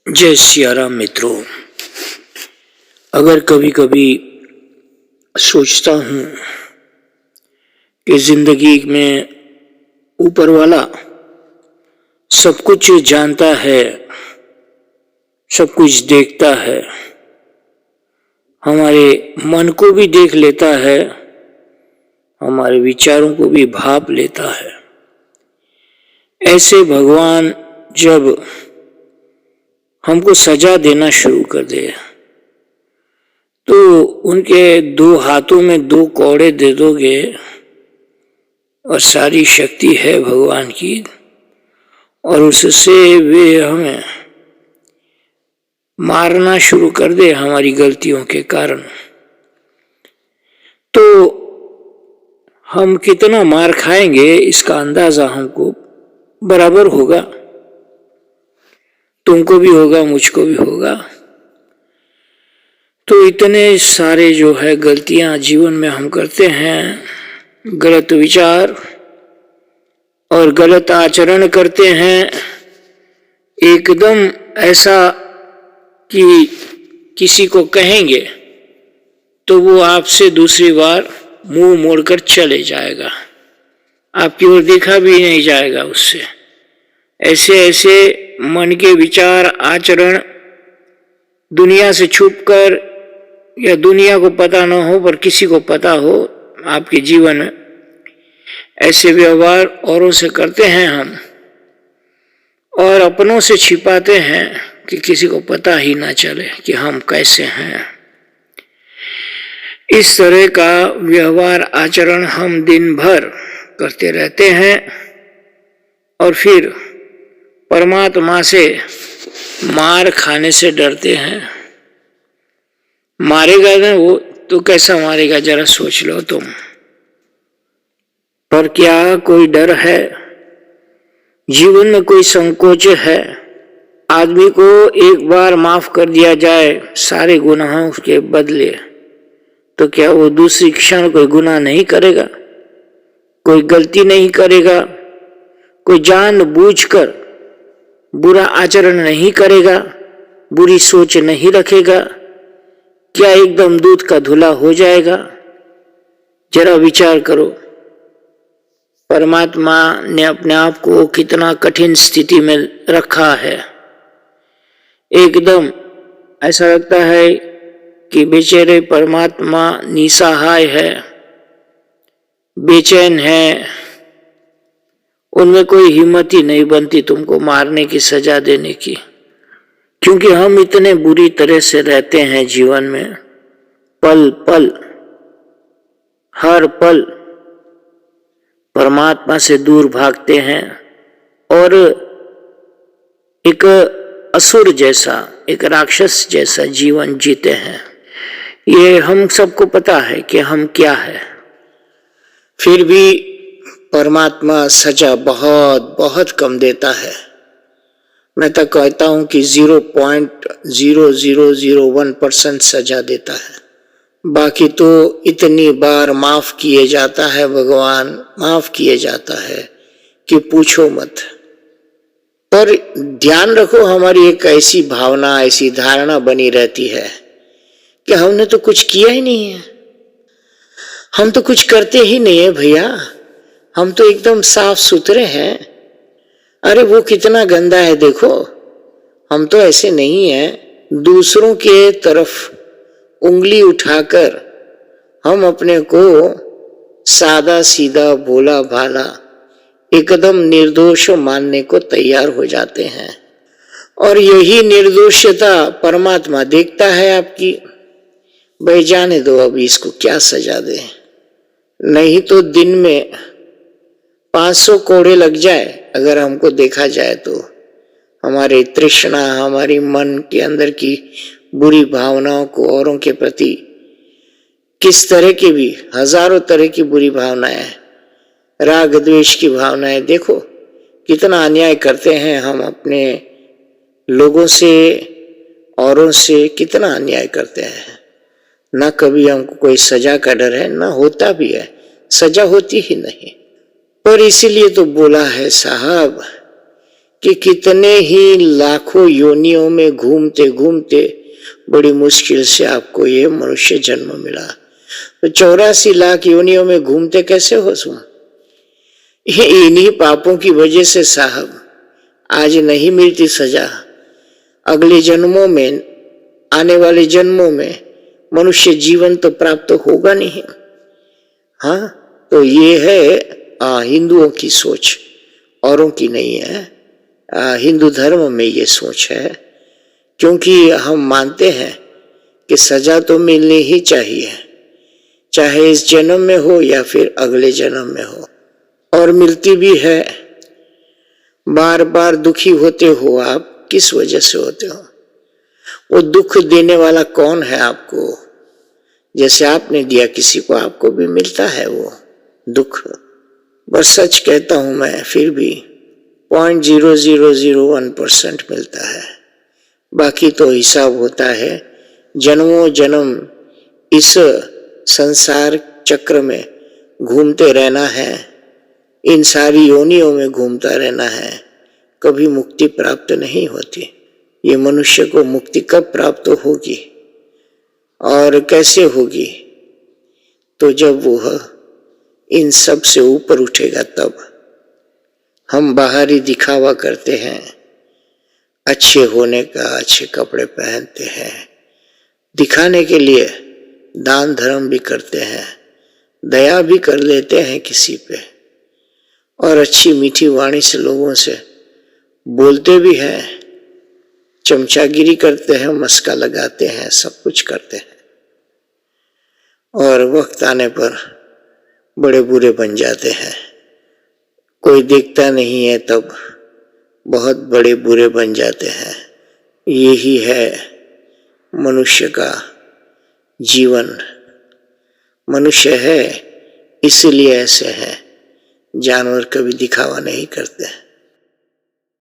जय सिया राम मित्रों। अगर कभी कभी सोचता हूँ कि जिंदगी में ऊपर वाला सब कुछ जानता है, सब कुछ देखता है, हमारे मन को भी देख लेता है, हमारे विचारों को भी भाप लेता है। ऐसे भगवान जब हमको सजा देना शुरू कर दे तो उनके दो हाथों में दो कौड़े दे दोगे और सारी शक्ति है भगवान की, और उससे वे हमें मारना शुरू कर दे हमारी गलतियों के कारण, तो हम कितना मार खाएंगे इसका अंदाजा हमको बराबर होगा। तुमको भी होगा, मुझको भी होगा। तो इतने सारे जो है गलतियां जीवन में हम करते हैं, गलत विचार और गलत आचरण करते हैं, एकदम ऐसा कि किसी को कहेंगे तो वो आपसे दूसरी बार मुंह मोड़कर चले जाएगा, आपकी ओर देखा भी नहीं जाएगा उससे। ऐसे ऐसे मन के विचार आचरण दुनिया से छुपकर, या दुनिया को पता न हो पर किसी को पता हो आपके जीवन में, ऐसे व्यवहार औरों से करते हैं हम, और अपनों से छिपाते हैं कि किसी को पता ही ना चले कि हम कैसे हैं। इस तरह का व्यवहार आचरण हम दिन भर करते रहते हैं और फिर परमात्मा से मार खाने से डरते हैं। मारेगा ना वो, तो कैसा मारेगा जरा सोच लो तुम। पर क्या कोई डर है? जीवन में कोई संकोच है? आदमी को एक बार माफ कर दिया जाए सारे गुनाहों के बदले, तो क्या वो दूसरी क्षण कोई गुनाह नहीं करेगा, कोई गलती नहीं करेगा, कोई जानबूझकर बुरा आचरण नहीं करेगा, बुरी सोच नहीं रखेगा? क्या एकदम दूध का धुला हो जाएगा? जरा विचार करो। परमात्मा ने अपने आप को कितना कठिन स्थिति में रखा है। एकदम ऐसा लगता है कि बेचारे परमात्मा निसहाय है, बेचैन है, उनमें कोई हिम्मत ही नहीं बनती तुमको मारने की, सजा देने की, क्योंकि हम इतने बुरी तरह से रहते हैं जीवन में। पल पल, हर पल परमात्मा से दूर भागते हैं और एक असुर जैसा, एक राक्षस जैसा जीवन जीते हैं। ये हम सबको पता है कि हम क्या है, फिर भी परमात्मा सजा बहुत बहुत कम देता है। मैं तो कहता हूं कि 0.0001% सजा देता है, बाकी तो इतनी बार माफ किए जाता है भगवान, माफ किए जाता है कि पूछो मत। पर ध्यान रखो, हमारी एक ऐसी भावना, ऐसी धारणा बनी रहती है कि हमने तो कुछ किया ही नहीं है, हम तो कुछ करते ही नहीं है भैया, हम तो एकदम साफ सुथरे हैं। अरे वो कितना गंदा है देखो, हम तो ऐसे नहीं हैं। दूसरों के तरफ उंगली उठाकर हम अपने को सादा सीधा भोला भाला एकदम निर्दोष मानने को तैयार हो जाते हैं, और यही निर्दोषता परमात्मा देखता है आपकी। भाई जाने दो, अभी इसको क्या सजा दे, नहीं तो दिन में 500 कोड़े लग जाए अगर हमको देखा जाए तो। हमारी तृष्णा, हमारी मन के अंदर की बुरी भावनाओं को औरों के प्रति, किस तरह की भी हजारों तरह की बुरी भावनाएं, राग द्वेष की भावनाएं, देखो कितना अन्याय करते हैं हम अपने लोगों से, औरों से कितना अन्याय करते हैं। ना कभी हमको कोई सजा का डर है, ना होता भी है, सजा होती ही नहीं। पर इसीलिए तो बोला है साहब कि कितने ही लाखों योनियों में घूमते घूमते बड़ी मुश्किल से आपको ये मनुष्य जन्म मिला। तो 84 लाख योनियों में घूमते कैसे हो तुम? ये इन्हीं पापों की वजह से साहब आज नहीं मिलती सजा। अगले जन्मों में, आने वाले जन्मों में मनुष्य जीवन तो प्राप्त होगा नहीं। हाँ, तो ये है हिंदुओं की सोच, औरों की नहीं है। हिंदू धर्म में ये सोच है, क्योंकि हम मानते हैं कि सजा तो मिलनी ही चाहिए, चाहे इस जन्म में हो या फिर अगले जन्म में हो, और मिलती भी है। बार बार दुखी होते हो आप, किस वजह से होते हो? वो दुख देने वाला कौन है आपको? जैसे आपने दिया किसी को, आपको भी मिलता है वो दुख। बस सच कहता हूं मैं, फिर भी 0.0001% मिलता है। बाकी तो हिसाब होता है। जन्मों जन्म इस संसार चक्र में घूमते रहना है, इन सारी योनियों में घूमता रहना है, कभी मुक्ति प्राप्त नहीं होती। ये मनुष्य को मुक्ति कब प्राप्त होगी और कैसे होगी? तो जब वो इन सब से ऊपर उठेगा तब। हम बाहरी दिखावा करते हैं, अच्छे होने का, अच्छे कपड़े पहनते हैं, दिखाने के लिए दान धर्म भी करते हैं, दया भी कर लेते हैं किसी पे, और अच्छी मीठी वाणी से लोगों से बोलते भी हैं, चमचागिरी करते हैं, मस्का लगाते हैं, सब कुछ करते हैं, और वक्त आने पर बड़े बुरे बन जाते हैं। कोई देखता नहीं है तब बहुत बड़े बुरे बन जाते हैं। यही है मनुष्य का जीवन। मनुष्य है इसलिए ऐसे है, जानवर कभी दिखावा नहीं करते हैं।